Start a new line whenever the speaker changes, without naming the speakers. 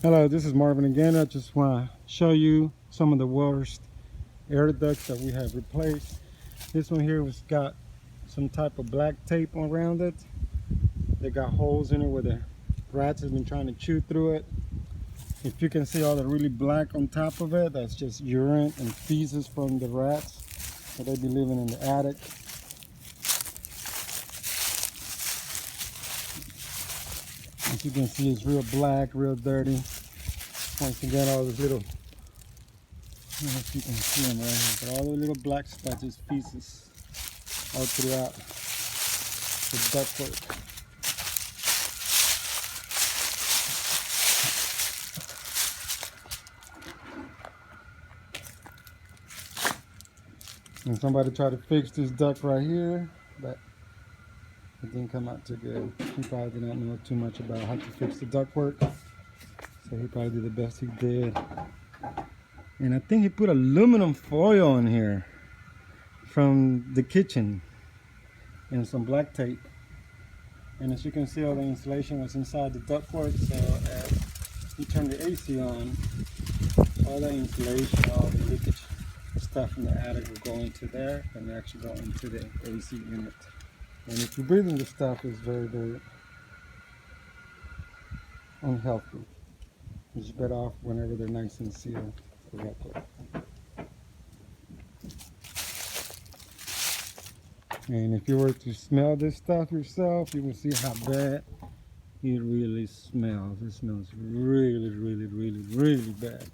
Hello, this is Marvin again. I just want to show you some of the worst air ducts that we have replaced. This one here was got some type of black tape around it. They got holes in it where the rats have been trying to chew through it. If you can see all the really black on top of it, that's just urine and feces from the rats. So they be living in the attic. As you can see, it's real black, real dirty. Once again, all those little, I don't know if you can see them right here, but all the little black spots is feces all throughout the ductwork. And somebody tried to fix this duct right here, but it didn't come out too good. He probably did not know too much about how to fix the ductwork, so he probably did the best he did. And I think he put aluminum foil in here from the kitchen and some black tape. And as you can see, all the insulation was inside the ductwork, so as he turned the AC on, all the insulation, all the leakage stuff from the attic will go into there and actually go into the AC unit. And if you're breathing this stuff, it's very, very unhealthy. It's better off whenever they're nice and sealed correctly. And if you were to smell this stuff yourself, you will see how bad it really smells. It smells really, really, really, really bad.